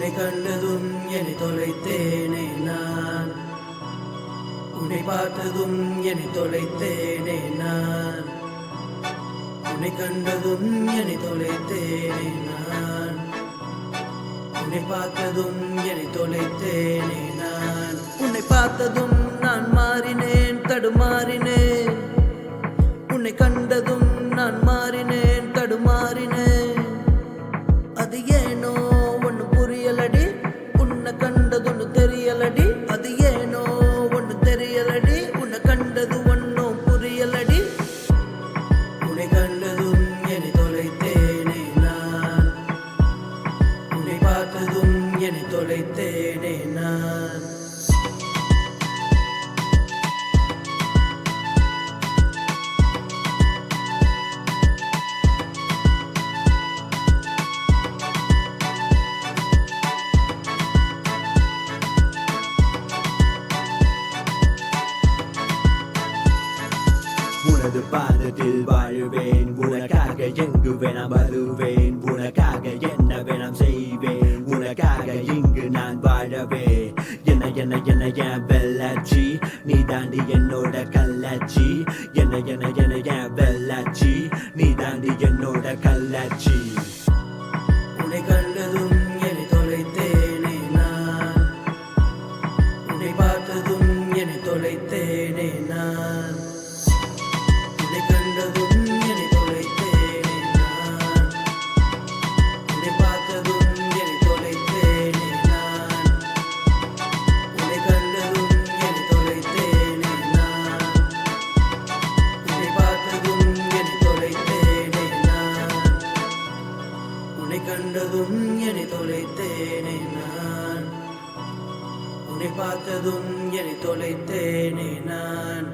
உன்னை கண்டதும் என்னை தொலைத்தேனே நான். உன்னை பார்த்ததும் என்னை தொலைத்தேனே நான். உன்னை கண்டதும் என்னை தொலைத்தேனே நான். உன்னை பார்த்ததும் என்னை தொலைத்தேனே நான். உன்னை பார்த்ததும் நான் மாறினேன், தடுமாறினேன். உன்னை கண்டதும் நான் மாறினேன், தடுமாறினேன். அது ஏனோ ஒண்ணு புரியலடி, உன்னை கண்டதுன்னு தெரியலடி. அது ஏனோ ஒண்ணு தெரியலடி, உன்னை கண்டது ஒன்னும் புரியலடி. உன்னை கண்டதும் என்னை தொலைத்தேனே நான். உன்னை பார்த்ததும் என்னை தொலைத்தேனே நான். உனது பாதத்தில் வாழுவேன், உனக்காக எங்கு வேணாம் வருவேன், உனக்காக என்ன வேணாம் செய்வேன், உனக்காக இங்கு நான் வாழவே. என்ன என்ன என்ன என் வெள்ளாச்சி, நீ தாண்டி என்னோட கல்லாச்சி. என்ன என்ன என்ன என் வெள்ளாச்சி, நீ தாண்டி என்னோட கல்லாச்சி. உன்னை கண்டதும் என்னை தொலைத்தேனே நான். உன்னை பார்த்ததும் என்னை தொலைத்தேனே நான். உன்னை கண்டதும் என்னை தொலைத்தேனே நான். உன்னை பார்த்ததும் என்னை தொலைத்தேனே நான். உன்னை கண்டதும் என்னை தொலைத்தேனே நான். உன்னை பார்த்ததும் என்னை தொலைத்தேனே நான். உன்னை கண்டதும் என்னை தொலைத்தேனே நான். உன்னை பார்த்ததும் என்னை தொலைத்தேனே நான்.